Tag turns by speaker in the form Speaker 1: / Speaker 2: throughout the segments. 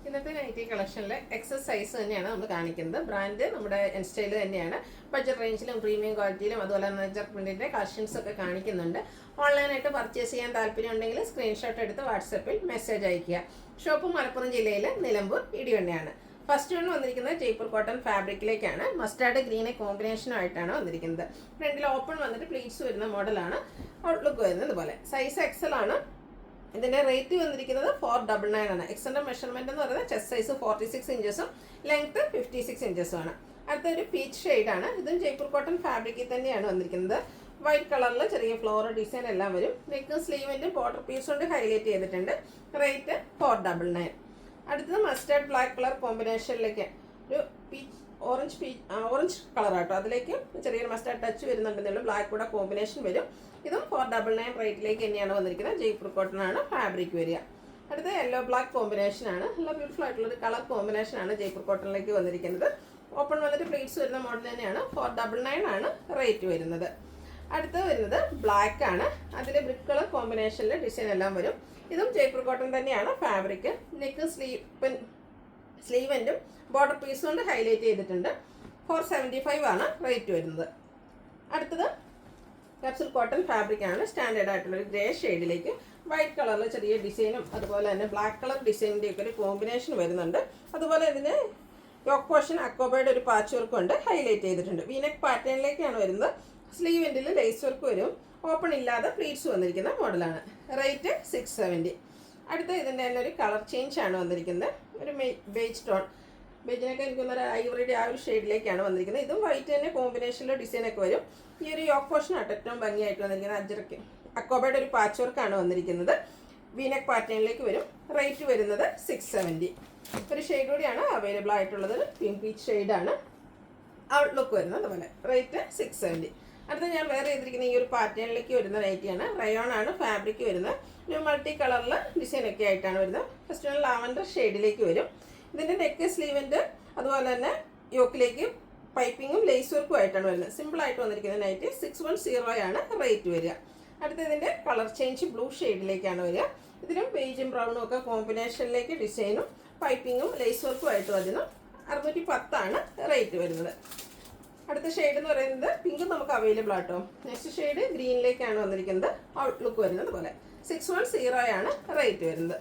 Speaker 1: ഇന്നത്തെ nightie കളക്ഷനിലെ excess size തന്നെയാണ് നമ്മൾ കാണിക്കുന്നത്. ബ്രാൻഡ് നമ്മുടെ എൻസ്റ്റൈൽ തന്നെയാണ്. ബഡ്ജറ്റ് റേഞ്ചിലും പ്രീമിയം ക്വാളിറ്റിയിലും അതുപോലെ നെജർ പ്രിന്റിന്റെ കളക്ഷൻസ് ഒക്കെ കാണിക്കുന്നുണ്ട്. ഓൺലൈനായിട്ട് പർച്ചേസ് ചെയ്യാൻ താല്പര്യം ഉണ്ടെങ്കിൽ സ്ക്രീൻഷോട്ട് എടുത്ത് വാട്സപ്പിൽ മെസ്സേജ് അയയ്ക്കുക. ഷോപ്പ് മലപ്പുറം ജില്ലയിലെ നിലമ്പൂർ ഇടിവണ്ണയാണ്. ഫസ്റ്റ് വൺ വന്നിരിക്കുന്നത് ജയ്പൂർ കോട്ടൺ ഫാബ്രിക്കിലേക്കാണ്. മസ്റ്റാർഡ് ഗ്രീനെ കോമ്പിനേഷനുമായിട്ടാണ് വന്നിരിക്കുന്നത്. ഫ്രണ്ടിൽ ഓപ്പൺ വന്നിട്ട് പ്ലീറ്റ്സ് വരുന്ന മോഡലാണ്. ഔട്ട്ലുക്ക് വരുന്നത് ഇതുപോലെ. സൈസ് എക്സൽ ആണ്. ഇതിന്റെ റേറ്റ് വന്നിരിക്കുന്നത് 499 ആണ്. എക്സിന്റെ മെഷർമെന്റ് എന്ന് പറയുന്നത് ചെസ്റ്റ് സൈസ് 46 ഇഞ്ചസും ലെങ്ത് 56 ഇഞ്ചസും ആണ്. അടുത്തൊരു പീച്ച് ഷെയ്ഡ് ആണ്. ഇതും ജയ്പൂർ കോട്ടൺ ഫാബ്രിക്കിൽ തന്നെയാണ് വന്നിരിക്കുന്നത്. വൈറ്റ് കളറിൽ ചെറിയ ഫ്ലോറൽ ഡിസൈൻ എല്ലാം വരും. നെക്കും സ്ലീവിന്റെ ബോർഡർ പീസ് കൊണ്ട് ഹൈലൈറ്റ് ചെയ്തിട്ടുണ്ട്. റേറ്റ് 499. അടുത്തത് മസ്റ്റേർഡ് ബ്ലാക്ക് കളർ കോമ്പിനേഷനിലേക്ക് ഒരു ഓറഞ്ച് കളറാട്ടോ. അതിലേക്ക് ചെറിയൊരു മസ്റ്റാർഡ് ടച്ച് വരുന്നുണ്ടെന്നുള്ളൂ. ബ്ലാക്ക് കൂടെ കോമ്പിനേഷൻ വരും. ഇതും 499 റേറ്റിലേക്ക് തന്നെയാണ് വന്നിരിക്കുന്നത്. ജയ്പൂർ കോട്ടൺ ആണ് ഫാബ്രിക് വരിക. അടുത്ത യെല്ലോ ബ്ലാക്ക് കോമ്പിനേഷൻ ആണ്. നല്ല ബ്യൂട്ടിഫുൾ ആയിട്ടുള്ള ഒരു കളർ കോമ്പിനേഷൻ ആണ് ജയ്പൂർ കോട്ടണിലേക്ക് വന്നിരിക്കുന്നത്. ഓപ്പൺ വന്നിട്ട് പ്ലീറ്റ്സ് വരുന്ന മോഡൽ തന്നെയാണ്. 499 ആണ് റേറ്റ് വരുന്നത്. അടുത്ത് വരുന്നത് ബ്ലാക്ക് ആണ്. അതിൽ ബ്രിക്ക് കളർ കോമ്പിനേഷനിൽ ഡിസൈൻ എല്ലാം വരും. ഇതും ജയ്പൂർ കോട്ടൺ തന്നെയാണ് ഫാബ്രിക്. നെക്ക് സ്ലീവെൻറ്റും ബോർഡർ പീസ് കൊണ്ട് ഹൈലൈറ്റ് ചെയ്തിട്ടുണ്ട്. 475 ആണ് റേറ്റ് വരുന്നത്. അടുത്തത് കാപ്സുൽ കോട്ടൺ ഫാബ്രിക് ആണ്. സ്റ്റാൻഡേർഡ് ആയിട്ടുള്ള ഒരു ഗ്രേ ഷെയ്ഡിലേക്ക് വൈറ്റ് കളറിൽ ചെറിയ ഡിസൈനും അതുപോലെ തന്നെ ബ്ലാക്ക് കളർ ഡിസൈനിൻ്റെ ഒക്കെ ഒരു കോമ്പിനേഷൻ വരുന്നുണ്ട്. അതുപോലെ ഇതിന് യോക്ക് പോർഷൻ അക്കോബയുടെ ഒരു പാച്ച് വർക്ക് കൊണ്ട് ഹൈലൈറ്റ് ചെയ്തിട്ടുണ്ട്. വീനെക്ക് പാറ്റേണിലേക്കാണ് വരുന്നത്. സ്ലീവെൻറ്റിൽ ലേസ് വർക്ക് വരും. ഓപ്പൺ ഇല്ലാതെ പ്ലീറ്റ്സ് വന്നിരിക്കുന്ന മോഡലാണ്. റേറ്റ് 670. അടുത്ത ഇതിൻ്റെ തന്നെ ഒരു കളർ ചേഞ്ച് ആണ് വന്നിരിക്കുന്നത്. ഒരു ബേജ് ടോൺ, ബേജിനൊക്കെ എനിക്കൊന്നൊരു ഐവറിയുടെ ആ ഒരു ഷെയ്ഡിലേക്കാണ് വന്നിരിക്കുന്നത്. ഇതും വൈറ്റ് തന്നെ കോമ്പിനേഷനിൽ ഡിസൈനൊക്കെ വരും. ഈ ഒരു യോക്ക് പോർഷൻ ആയിട്ട് ഏറ്റവും ഭംഗിയായിട്ട് വന്നിരിക്കുന്നത്. അജറക്ക് അക്കോബയുടെ ഒരു പാച്ച് വർക്കാണ് വന്നിരിക്കുന്നത്. വീനെക്ക് പാറ്റേണിലേക്ക് വരും. റേറ്റ് വരുന്നത് 670. ഒരു ഷെയ്ഡ് കൂടിയാണ് അവൈലബിൾ ആയിട്ടുള്ളത്. പിങ്ക് പീച്ച് ഷെയ്ഡാണ്. ഔട്ട്ലുക്ക് വരുന്നത് അതുപോലെ. റേറ്റ് 670. അടുത്ത ഞാൻ വേറെ ചെയ്തിരിക്കുന്ന ഈ ഒരു പാറ്റേണിലേക്ക് വരുന്ന നൈറ്റിയാണ്. റയോൺ ആണ് ഫാബ്രിക് വരുന്നത്. ഒരു മൾട്ടി കളറിൽ ഡിസൈനൊക്കെ ആയിട്ടാണ് വരുന്നത്. ഫസ്റ്റ് വൺ ലാവൻഡർ ഷെയ്ഡിലേക്ക് വരും. ഇതിൻ്റെ നെക്ക് സ്ലീവിൻ്റെ അതുപോലെ തന്നെ യോക്കിലേക്ക് പൈപ്പിങ്ങും ലേസ് വർക്കും ആയിട്ടാണ് വരുന്നത്. സിമ്പിളായിട്ട് വന്നിരിക്കുന്ന നൈറ്റ് 610 ആണ് റേറ്റ് വരിക. അടുത്ത ഇതിൻ്റെ കളർ ചേഞ്ച് ബ്ലൂ ഷെയ്ഡിലേക്കാണ് വരിക. ഇതിനും ബേജും ബ്രൗണും ഒക്കെ കോമ്പിനേഷനിലേക്ക് ഡിസൈനും പൈപ്പിങ്ങും ലേസ് വർക്കും ആയിട്ട് വരുന്നു. 610 ആണ് റേറ്റ് വരുന്നത്. അടുത്ത ഷെയ്ഡ് എന്ന് പറയുന്നത് പിങ്ക് നമുക്ക് അവൈലബിൾ ആട്ടോ. നെക്സ്റ്റ് ഷെയ്ഡ് ഗ്രീനിലേക്കാണ് വന്നിരിക്കുന്നത്. ഔട്ട്ലുക്ക് വരുന്നത് പോലെ. 610 ആണ് റേറ്റ് വരുന്നത്.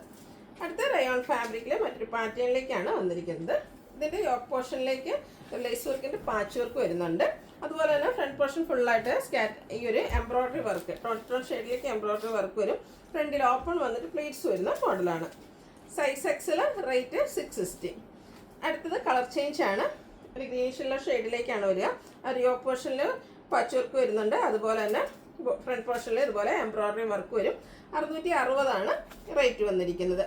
Speaker 1: അടുത്ത റയോൺ ഫാബ്രിക്കിൽ മറ്റൊരു പാറ്റേണിലേക്കാണ് വന്നിരിക്കുന്നത്. ഇതിൻ്റെ യോക്ക് പോർഷനിലേക്ക് ലേസ് വർക്കിൻ്റെ പാച്ച് വർക്ക് വരുന്നുണ്ട്. അതുപോലെ തന്നെ ഫ്രണ്ട് പോർഷൻ ഫുള്ളായിട്ട് ഈ ഒരു എംബ്രോയ്ഡറി വർക്ക് ടോൺ ഷെയ്ഡിലേക്ക് എംബ്രോയ്ഡറി വർക്ക് വരും. ഫ്രണ്ടിൽ ഓപ്പൺ വന്നിട്ട് പ്ലീറ്റ്സ് വരുന്ന മോഡലാണ്. Size XL. റേറ്റ് 660. അടുത്തത് കളർ ചേഞ്ച് ആണ്. ഒരു ഗ്രീനിഷുള്ള ഷെയ്ഡിലേക്കാണ് വരിക. ഒരു യോക്ക് പോർഷനിൽ പാച്ച് വർക്ക് വരുന്നുണ്ട്. അതുപോലെ തന്നെ ഫ്രണ്ട് പോർഷനിൽ ഇതുപോലെ എംബ്രോയ്ഡറി വർക്ക് വരും. 660 ആണ് റേറ്റ് വന്നിരിക്കുന്നത്.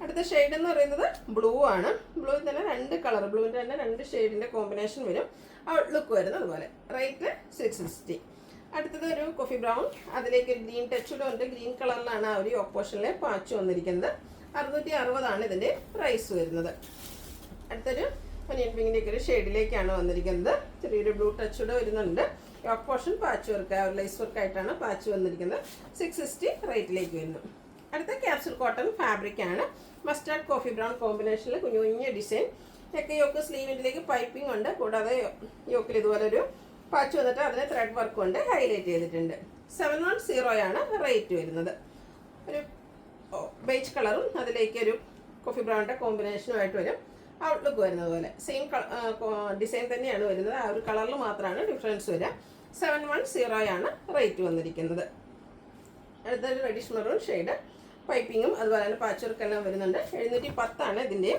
Speaker 1: അടുത്ത ഷെയ്ഡ് എന്ന് പറയുന്നത് ബ്ലൂ ആണ്. ബ്ലൂവിൽ തന്നെ രണ്ട് കളർ, ബ്ലൂവിൻ്റെ തന്നെ രണ്ട് ഷെയ്ഡിൻ്റെ കോമ്പിനേഷൻ വരും. ഔട്ട്ലുക്ക് വരുന്നത് അതുപോലെ. റേറ്റ് 660. അടുത്തത് ഒരു കോഫി ബ്രൗൺ, അതിലേക്ക് ഒരു ഗ്രീൻ ടച്ചൂടെ ഉണ്ട്. ഗ്രീൻ കളറിലാണ് ആ ഒരു യോക്ക് പോർഷനിലെ പാച്ച് വന്നിരിക്കുന്നത്. 660 ആണ് ഇതിൻ്റെ പ്രൈസ് വരുന്നത്. അടുത്തൊരു ഒനിയൻ പിങ്കിൻ്റെ ഒക്കെ ഒരു ഷെയ്ഡിലേക്കാണ് വന്നിരിക്കുന്നത്. ചെറിയൊരു ബ്ലൂ ടച്ചൂടെ വരുന്നുണ്ട്. Yoke portion patch work, lace work ആയിട്ടാണ് പാച്ച് വന്നിരിക്കുന്നത്. 660 റേറ്റിലേക്ക് വരുന്നു. അടുത്ത ക്യാപ്സുൽ കോട്ടൺ ഫാബ്രിക് ആണ്. മസ്റ്റാർഡ് കോഫി ബ്രൗൺ കോമ്പിനേഷനിൽ കുഞ്ഞു കുഞ്ഞു ഡിസൈൻ. നെക്ക് യോക്ക് സ്ലീവിൻ്റിലേക്ക് പൈപ്പിംഗ് ഉണ്ട്. കൂടാതെ യോക്കിൽ ഇതുപോലെ ഒരു പാച്ച് വന്നിട്ട് അതിന് ത്രെഡ് വർക്ക് കൊണ്ട് ഹൈലൈറ്റ് ചെയ്തിട്ടുണ്ട്. 710 ആണ് റേറ്റ് വരുന്നത്. ഒരു ബേജ് കളറും അതിലേക്ക് ഒരു കോഫി ബ്രൗണിൻ്റെ കോമ്പിനേഷനുമായിട്ട് വരും. ഔട്ട്ലുക്ക് വരുന്നത് പോലെ. സെയിം ഡിസൈൻ തന്നെയാണ് വരുന്നത്. ആ ഒരു കളറിൽ മാത്രമാണ് ഡിഫറൻസ് വരിക. 710 ആണ് റേറ്റ് വന്നിരിക്കുന്നത്. അടുത്തൊരു റെഡിഷ് മെറൂൺ ഷെയ്ഡ്, പൈപ്പിങ്ങും അതുപോലെ തന്നെ പാച്ച് വർക്കെല്ലാം വരുന്നുണ്ട്. 710 ആണ് ഇതിൻ്റെ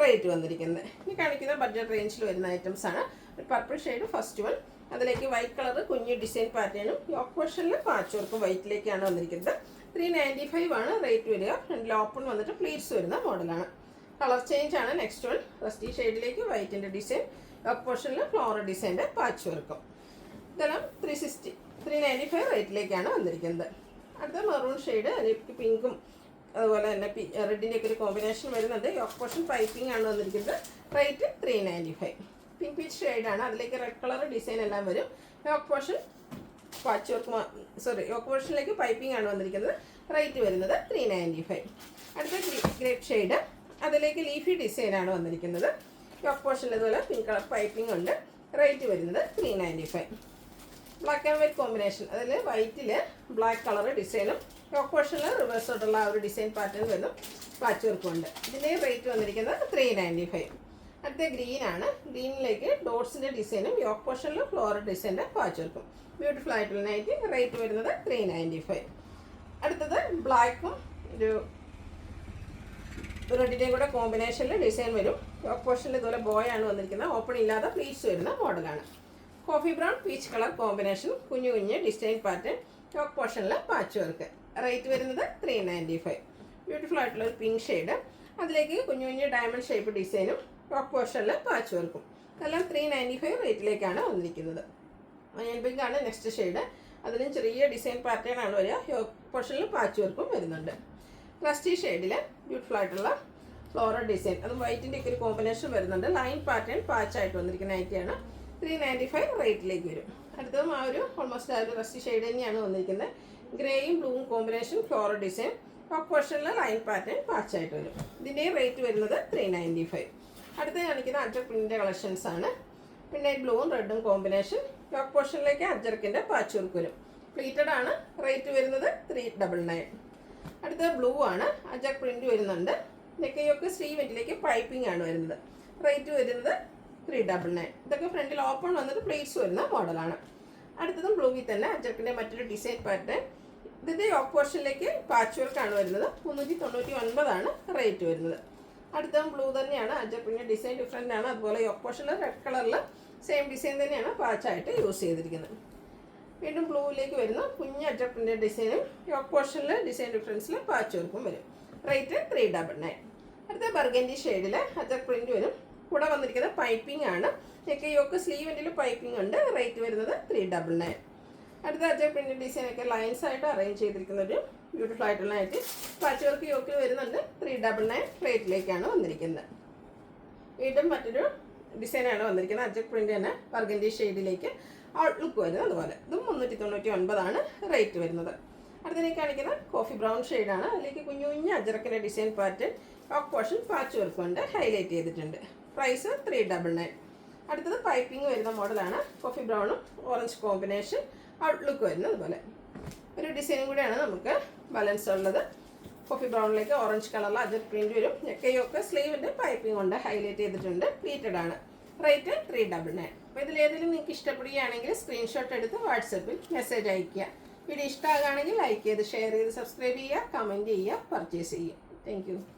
Speaker 1: റേറ്റ് വന്നിരിക്കുന്നത്. ഇനി കാണിക്കുന്ന ബഡ്ജറ്റ് റേഞ്ചിൽ വരുന്ന ഐറ്റംസ് ആണ്. ഒരു പർപ്പിൾ ഷെയ്ഡ് ഫസ്റ്റ് വൺ, അതിലേക്ക് വൈറ്റ് കളർ കുഞ്ഞു ഡിസൈൻ പാറ്റേണും യോക്ക് പോർഷനിൽ പാച്ച് വർക്കും വൈറ്റിലേക്കാണ് വന്നിരിക്കുന്നത്. 395 ആണ് റേറ്റ് വരിക. ഫ്രണ്ടിൽ ഓപ്പൺ വന്നിട്ട് പ്ലീറ്റ്സ് വരുന്ന മോഡലാണ്. കളർ ചേഞ്ച് ആണ് നെക്സ്റ്റ് വൺ. റസ്റ്റി ഷെയ്ഡിലേക്ക് വൈറ്റിൻ്റെ ഡിസൈൻ, യോക്ക് പോർഷനിൽ ഫ്ലോറൽ ഡിസൈൻ്റെ പാച്ച് വർക്കും. ഇതെല്ലാം 395 റേറ്റിലേക്കാണ് വന്നിരിക്കുന്നത്. അടുത്ത മെറൂൺ ഷെയ്ഡ്, അതിലേക്ക് പിങ്കും അതുപോലെ തന്നെ റെഡിൻ്റെ ഒക്കെ ഒരു കോമ്പിനേഷൻ വരുന്നുണ്ട്. യോക്ക് പോർഷൻ പൈപ്പിംഗ് ആണ് വന്നിരിക്കുന്നത്. റേറ്റ് 395. പിങ്ക് പീച്ച് ഷെയ്ഡാണ്. അതിലേക്ക് റെഡ് കളർ ഡിസൈൻ എല്ലാം വരും. Yoke portion patch work yoke പോർഷനിലേക്ക് പൈപ്പിംഗ് ആണ് വന്നിരിക്കുന്നത്. റേറ്റ് വരുന്നത് 395. അടുത്ത ഗ്രേപ്പ് ഷെയ്ഡ്, അതിലേക്ക് ലീഫി ഡിസൈനാണ് വന്നിരിക്കുന്നത്. യോക്ക് പോർഷനിൽ ഇതുപോലെ പിങ്ക് കളർ പൈപ്പിംഗ് ഉണ്ട്. റേറ്റ് വരുന്നത് 395. ബ്ലാക്ക് ആൻഡ് വൈറ്റ് കോമ്പിനേഷൻ, അതിൽ വൈറ്റിൽ ബ്ലാക്ക് കളർ ഡിസൈനും യോക്ക് പോർഷനിൽ റിവേഴ്സോട്ടുള്ള ആ ഒരു ഡിസൈൻ പാറ്റേൺ വരുന്നു. പാച്ച് വർക്കും ഉണ്ട്. ഇതിൻ്റെ റേറ്റ് വന്നിരിക്കുന്നത് 395. അടുത്ത ഗ്രീനാണ്. ഗ്രീനിലേക്ക് ഡോട്ട്സിൻ്റെ ഡിസൈനും യോക്ക് പോർഷനിൽ ഫ്ലോറൽ ഡിസൈൻ്റെ പാച്ച് വർക്കും. ബ്യൂട്ടിഫുൾ ആയിട്ടുള്ള നൈറ്റി. റേറ്റ് വരുന്നത് 395. അടുത്തത് ബ്ലാക്കും ഒരു റെഡിൻ്റെയും കൂടെ കോമ്പിനേഷനിൽ ഡിസൈൻ വരും. യോക്ക് പോർഷനിൽ ഇതുപോലെ ബോയാണ് വന്നിരിക്കുന്നത്. ഓപ്പൺ ഇല്ലാതെ പ്ലീറ്റ്സ് വരുന്ന മോഡലാണ്. Coffee brown peach colour combination, കുഞ്ഞു കുഞ്ഞ് ഡിസൈൻ പാറ്റേൺ, യോക്ക് പോർഷനിൽ പാച്ച് വർക്ക്. റേറ്റ് വരുന്നത് 395. ബ്യൂട്ടിഫുൾ ആയിട്ടുള്ള ഒരു പിങ്ക് ഷെയ്ഡ്, അതിലേക്ക് കുഞ്ഞു കുഞ്ഞ് ഡയമണ്ട് ഷേപ്പ് ഡിസൈനും യോക്ക് പോർഷനിൽ പാച്ച് വർക്കും. എല്ലാം 395 റേറ്റിലേക്കാണ് വന്നിരിക്കുന്നത്. അയൺ പിങ്ക് ആണ് നെക്സ്റ്റ് ഷെയ്ഡ്. അതിലും ചെറിയ ഡിസൈൻ പാറ്റേൺ ആണ് വരിക. യോക്ക് പോർഷനിൽ പാച്ച് വർക്കും വരുന്നുണ്ട്. റസ്റ്റി ഷെയ്ഡിൽ ബ്യൂട്ടിഫുൾ ആയിട്ടുള്ള ഫ്ലോറൽ ഡിസൈൻ, അതും വൈറ്റിൻ്റെ ഒക്കെ ഒരു കോമ്പിനേഷൻ വരുന്നുണ്ട്. ലൈൻ പാറ്റേൺ പാച്ചായിട്ട് വന്നിരിക്കുന്ന നൈറ്റിയാണ്. 395 റേറ്റിലേക്ക് വരും. അടുത്തതും ആ ഒരു ഓൾമോസ്റ്റ് ആ ഒരു റസ്റ്റി ഷെയ്ഡ് തന്നെയാണ് വന്നിരിക്കുന്നത്. ഗ്രേയും ബ്ലൂവും കോമ്പിനേഷൻ ഫ്ലോറൽ ഡിസൈൻ, യോക്ക് പോർഷനിൽ ലൈൻ പാറ്റേൺ പാച്ചായിട്ട് വരും. ഇതിൻ്റെ റേറ്റ് വരുന്നത് 395. അടുത്ത് കാണിക്കുന്ന അജർ പ്രിൻ്റിൻ്റെ കളക്ഷൻസ് ആണ്. പിന്നെ ബ്ലൂവും റെഡും കോമ്പിനേഷൻ, യോക്ക് പോർഷനിലേക്ക് അജർക്കിൻ്റെ പാച്ച് വർക്ക് വരും. പ്ലീറ്റഡ് ആണ്. റേറ്റ് വരുന്നത് 399. അടുത്തത് ബ്ലൂ ആണ്. അജർ പ്രിൻ്റ് വരുന്നുണ്ട്. നെക്കയൊക്കെ സ്ലീവിലേക്ക് പൈപ്പിംഗ് ആണ് വരുന്നത്. റേറ്റ് വരുന്നത് 399. ഇതൊക്കെ ഫ്രണ്ടിൽ ഓപ്പൺ വന്നിട്ട് പ്ലേറ്റ്സ് വരുന്ന മോഡലാണ്. അടുത്തതും ബ്ലൂവിൽ തന്നെ അജർക്കിൻ്റെ മറ്റൊരു ഡിസൈൻ പാറ്റേൺ. ഇതിൻ്റെ യോക്ക് പോർഷനിലേക്ക് പാച്ച് വർക്കാണ് വരുന്നത്. 399 റേറ്റ് വരുന്നത്. അടുത്തതും ബ്ലൂ തന്നെയാണ്. അജർക്കിൻ്റെ ഡിസൈൻ ഡിഫറെൻ്റ് ആണ്. അതുപോലെ യോക്ക് പോർഷനിൽ റെഡ് കളറിൽ സെയിം ഡിസൈൻ തന്നെയാണ് പാച്ചായിട്ട് യൂസ് ചെയ്തിരിക്കുന്നത്. വീണ്ടും ബ്ലൂവിലേക്ക് വരുന്നു. കുഞ്ഞ് അജർക്കിൻ്റെ ഡിസൈനും യോക്ക് പോർഷനിൽ ഡിസൈൻ ഡിഫറൻസിൽ പാച്ച് വർക്കും വരും. റേറ്റ് 399. അടുത്ത ബർഗൻഡി ഷെയ്ഡിൽ അജർ പ്രിൻ്റ് വരും. കൂടെ വന്നിരിക്കുന്നത് പൈപ്പിംഗ് ആണ്. നെക്ക് യോക്ക് സ്ലീവിൻ്റെ പൈപ്പിംഗ് ഉണ്ട്. റേറ്റ് വരുന്നത് 399. അടുത്ത അജർ പ്രിൻ്റ് ഡിസൈനൊക്കെ ലൈൻസ് ആയിട്ട് അറേഞ്ച് ചെയ്തിരിക്കുന്ന ഒരു ബ്യൂട്ടിഫുൾ ആയിട്ടുള്ള ആയിട്ട് പാച്ച് വർക്ക് യോക്കിൽ വരുന്നുണ്ട്. 399 റേറ്റിലേക്കാണ് വന്നിരിക്കുന്നത്. വീണ്ടും മറ്റൊരു ഡിസൈനാണ് വന്നിരിക്കുന്നത്. അജർ പ്രിൻ്റ് തന്നെ ബർഗൻഡി ഷെയ്ഡിലേക്ക് ഔട്ട്ലുക്ക് വരുന്നത്. അതുപോലെ ഇതും 399 റേറ്റ് വരുന്നത്. അടുത്തതിലേക്ക് കാണിക്കുന്ന കോഫി ബ്രൗൺ ഷെയ്ഡാണ്. അതിലേക്ക് കുഞ്ഞു കുഞ്ഞ് അജറക്കിൻ്റെ design pattern, yoke portion patch work കൊണ്ട് ഹൈലൈറ്റ് ചെയ്തിട്ടുണ്ട്. പ്രൈസ് 399. അടുത്തത് പൈപ്പിംഗ് വരുന്ന മോഡലാണ്. കോഫി ബ്രൗണും ഓറഞ്ച് കോമ്പിനേഷൻ, ഔട്ട്ലുക്ക് വരുന്നത്. അതുപോലെ ഒരു ഡിസൈനും കൂടെയാണ് നമുക്ക് ബാലൻസ് ഉള്ളത്. കോഫി ബ്രൗണിലേക്ക് ഓറഞ്ച് കളറിൽ അജർ പ്രിൻ്റ് വരും. നെക്കയൊക്കെ സ്ലീവിൻ്റെ പൈപ്പിംഗ് കൊണ്ട് ഹൈലൈറ്റ് ചെയ്തിട്ടുണ്ട്. പ്ലീറ്റഡ് ആണ്. റേറ്റ് 399. അപ്പോൾ ഇതിലേതെങ്കിലും നിങ്ങൾക്ക് ഇഷ്ടപ്പെടുകയാണെങ്കിൽ സ്ക്രീൻഷോട്ട് എടുത്ത് വാട്സപ്പിൽ മെസ്സേജ് അയയ്ക്കുക. വീഡിയോ ഇഷ്ടമാകുകയാണെങ്കിൽ ലൈക്ക് ചെയ്ത് ഷെയർ ചെയ്ത് സബ്സ്ക്രൈബ് ചെയ്യുക, കമൻറ്റ് ചെയ്യുക, പർച്ചേസ് ചെയ്യുക. Thank you.